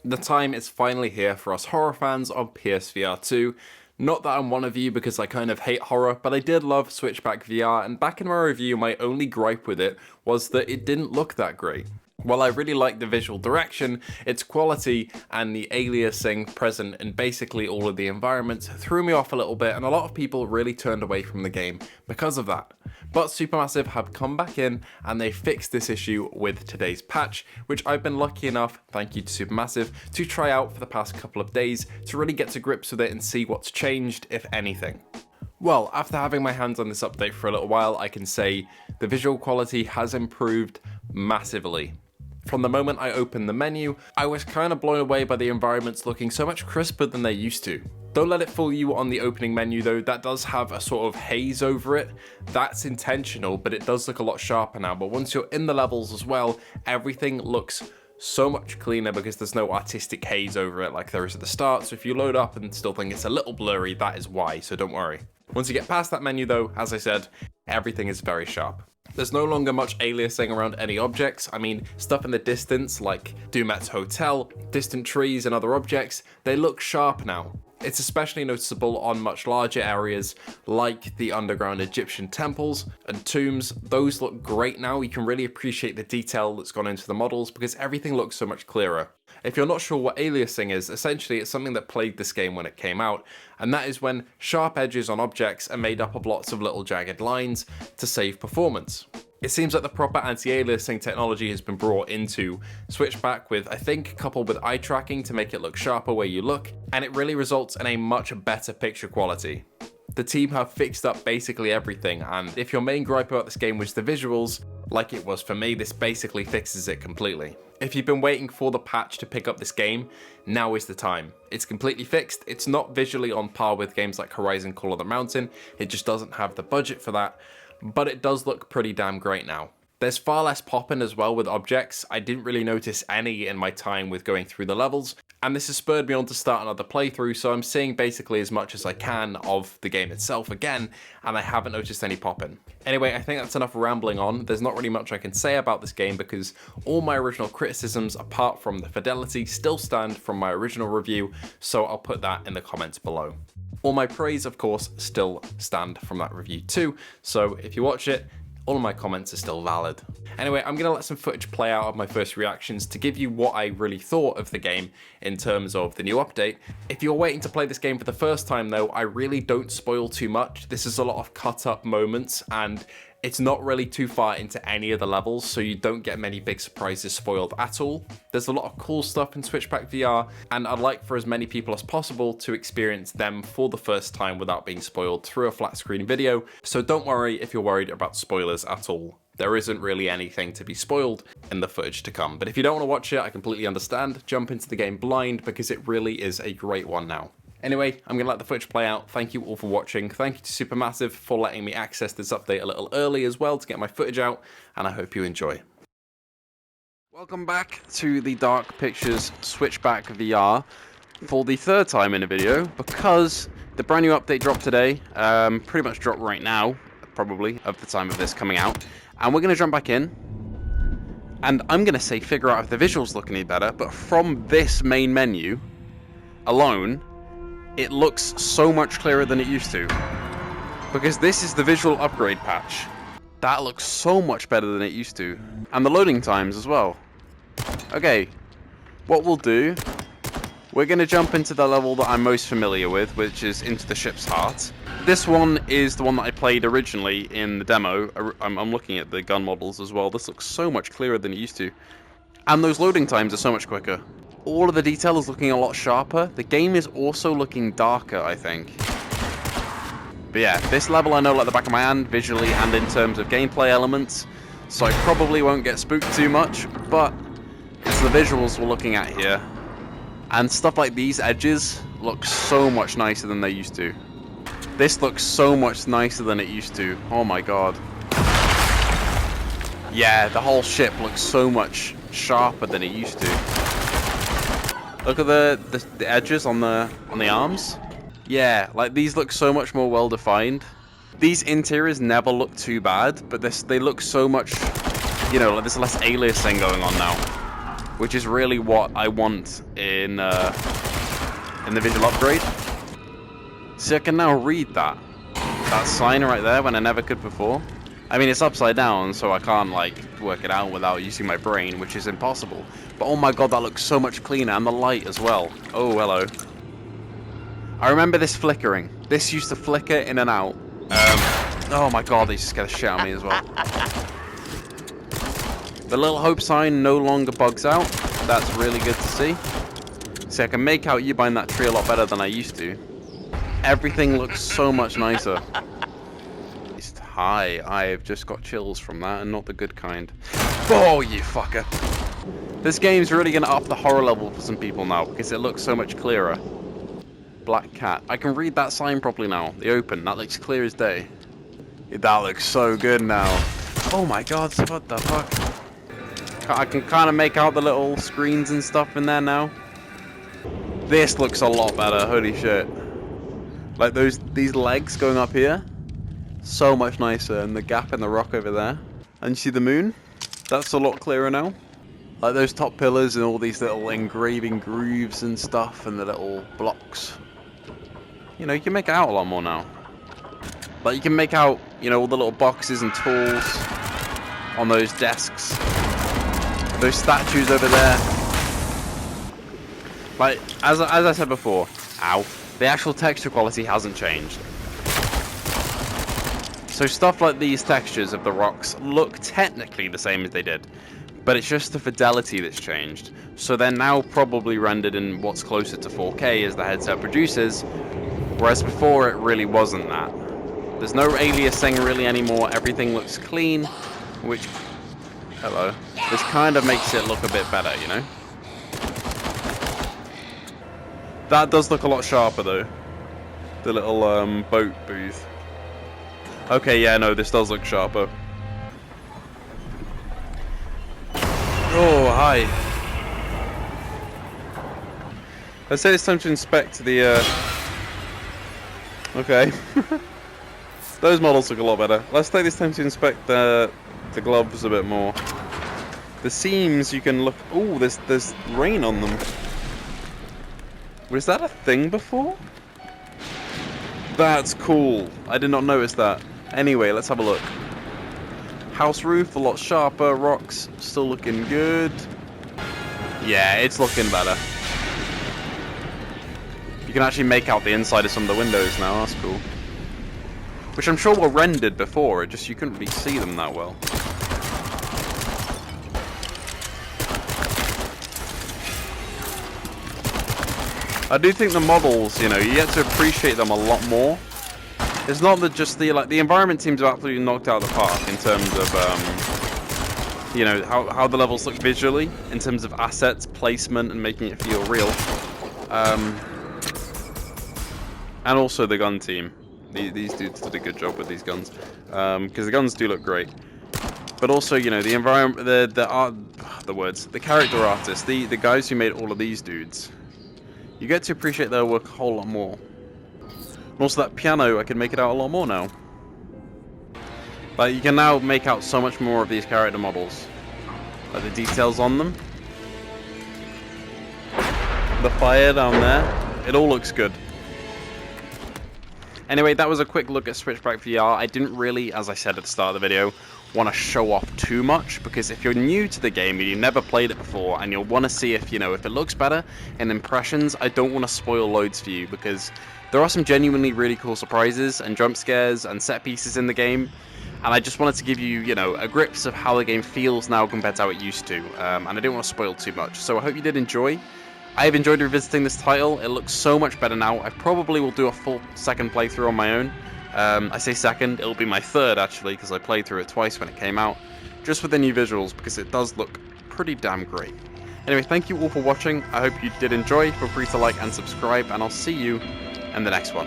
The time is finally here for us horror fans on PSVR2. Not that I'm one of you because I kind of hate horror, but I did love Switchback VR, and back in my review my only gripe with it was that it didn't look that great. While I really liked the visual direction, its quality and the aliasing present in basically all of the environments threw me off a little bit, and a lot of people really turned away from the game because of that. But Supermassive have come back in and they fixed this issue with today's patch, which I've been lucky enough, thank you to Supermassive, to try out for the past couple of days to really get to grips with it and see what's changed, if anything. Well, after having my hands on this update for a little while, I can say the visual quality has improved massively. From the moment I opened the menu, I was kind of blown away by the environments looking so much crisper than they used to. Don't let it fool you on the opening menu though, that does have a sort of haze over it. That's intentional, but it does look a lot sharper now. But once you're in the levels as well, everything looks so much cleaner because there's no artistic haze over it like there is at the start. So if you load up and still think it's a little blurry, that is why, so don't worry. Once you get past that menu though, as I said, everything is very sharp. There's no longer much aliasing around any objects. I mean, stuff in the distance like Dumet's hotel, distant trees and other objects, they look sharp now. It's especially noticeable on much larger areas like the underground Egyptian temples and tombs. Those look great now. You can really appreciate the detail that's gone into the models because everything looks so much clearer. If you're not sure what aliasing is, essentially it's something that plagued this game when it came out, and that is when sharp edges on objects are made up of lots of little jagged lines to save performance. It seems like the proper anti-aliasing technology has been brought into Switchback with, I think, coupled with eye tracking to make it look sharper where you look, and it really results in a much better picture quality. The team have fixed up basically everything, and if your main gripe about this game was the visuals, like it was for me, this basically fixes it completely. If you've been waiting for the patch to pick up this game, now is the time. It's completely fixed, it's not visually on par with games like Horizon Call of the Mountain, it just doesn't have the budget for that, but it does look pretty damn great now. There's far less popping as well with objects. I didn't really notice any in my time with going through the levels, and this has spurred me on to start another playthrough, so I'm seeing basically as much as I can of the game itself again, and I haven't noticed any popping. Anyway, I think that's enough rambling on. There's not really much I can say about this game because all my original criticisms, apart from the fidelity, still stand from my original review, so I'll put that in the comments below. All my praise, of course, still stand from that review too, so if you watch it, all of my comments are still valid. Anyway, I'm going to let some footage play out of my first reactions to give you what I really thought of the game in terms of the new update. If you're waiting to play this game for the first time though, I really don't spoil too much. This is a lot of cut up moments and it's not really too far into any of the levels, so you don't get many big surprises spoiled at all. There's a lot of cool stuff in Switchback VR, and I'd like for as many people as possible to experience them for the first time without being spoiled through a flat screen video, so don't worry if you're worried about spoilers at all. There isn't really anything to be spoiled in the footage to come, but if you don't want to watch it, I completely understand. Jump into the game blind because it really is a great one now. Anyway, I'm going to let the footage play out. Thank you all for watching. Thank you to Supermassive for letting me access this update a little early as well to get my footage out, and I hope you enjoy. Welcome back to the Dark Pictures Switchback VR for the third time in a video because the brand new update dropped today, pretty much dropped right now, probably, of the time of this coming out, and we're going to jump back in. And I'm going to say figure out if the visuals look any better, but from this main menu alone, it looks so much clearer than it used to. Because this is the visual upgrade patch. That looks so much better than it used to. And the loading times as well. Okay, what we'll do, we're going to jump into the level that I'm most familiar with, which is Into the Ship's Heart. This one is the one that I played originally in the demo. I'm looking at the gun models as well. This looks so much clearer than it used to. And those loading times are so much quicker. All of the detail is looking a lot sharper. The game is also looking darker, I think. But yeah, this level I know like the back of my hand, visually and in terms of gameplay elements, so I probably won't get spooked too much, but it's the visuals we're looking at here. And stuff like these edges look so much nicer than they used to. This looks so much nicer than it used to. Oh my god. Yeah, the whole ship looks so much sharper than it used to. Look at the edges on the arms. Yeah, like these look so much more well defined. These interiors never look too bad, but they look so much, you know, like there's less aliasing going on now, which is really what I want in the visual upgrade. See, I can now read that sign right there when I never could before. I mean, it's upside down, so I can't, like, work it out without using my brain, which is impossible. But oh my god, that looks so much cleaner, and the light as well. Oh, hello. I remember this flickering. This used to flicker in and out. Oh my god, they just scared the shit out of me as well. The little hope sign no longer bugs out. That's really good to see. See, I can make out you behind that tree a lot better than I used to. Everything looks so much nicer. Hi, I've just got chills from that, and not the good kind. Oh, you fucker. This game's really going to up the horror level for some people now, because it looks so much clearer. Black cat. I can read that sign properly now. The open. That looks clear as day. That looks so good now. Oh my god, what the fuck? I can kind of make out the little screens and stuff in there now. This looks a lot better, holy shit. Like these legs going up here. So much nicer, and the gap in the rock over there. And you see the moon? That's a lot clearer now. Like those top pillars and all these little engraving grooves and stuff, and the little blocks. You know, you can make it out a lot more now. Like you can make out, you know, all the little boxes and tools on those desks. Those statues over there. Like, as I said before, ow, the actual texture quality hasn't changed. So stuff like these textures of the rocks look technically the same as they did, but it's just the fidelity that's changed. So they're now probably rendered in what's closer to 4K as the headset produces, whereas before it really wasn't that. There's no aliasing really anymore, everything looks clean, which, hello, this kind of makes it look a bit better, you know? That does look a lot sharper though, the little boat booth. Okay, yeah, no, this does look sharper. Oh, hi. Let's say it's time to inspect the, Okay. Those models look a lot better. Let's take this time to inspect the gloves a bit more. The seams, you can look... Ooh, there's rain on them. Was that a thing before? That's cool. I did not notice that. Anyway, let's have a look. House roof, a lot sharper. Rocks, still looking good. Yeah, it's looking better. You can actually make out the inside of some of the windows now. That's cool. Which I'm sure were rendered before. It just, you couldn't really see them that well. I do think the models, you know, you get to appreciate them a lot more. It's not that just the environment seems to absolutely knocked out of the park in terms of, you know, how the levels look visually, in terms of assets, placement, and making it feel real. And also the gun team. These dudes did a good job with these guns, because the guns do look great. But also, you know, the environment, the character artists, the guys who made all of these dudes. You get to appreciate their work a whole lot more. And also that piano, I can make it out a lot more now. Like, you can now make out so much more of these character models. Like the details on them. The fire down there. It all looks good. Anyway, that was a quick look at Switchback VR. I didn't really, as I said at the start of the video, want to show off too much, because if you're new to the game and you've never played it before and you'll want to see if, you know, if it looks better in impressions, I don't want to spoil loads for you, because there are some genuinely really cool surprises and jump scares and set pieces in the game, and I just wanted to give you, you know, a glimpse of how the game feels now compared to how it used to, and I didn't want to spoil too much, so I hope you did enjoy. I've enjoyed revisiting this title. It looks so much better now. I probably will do a full second playthrough on my own. I say second, it'll be my third actually, because I played through it twice when it came out, just with the new visuals, because it does look pretty damn great. Anyway, thank you all for watching. I hope you did enjoy. Feel free to like and subscribe, and I'll see you in the next one.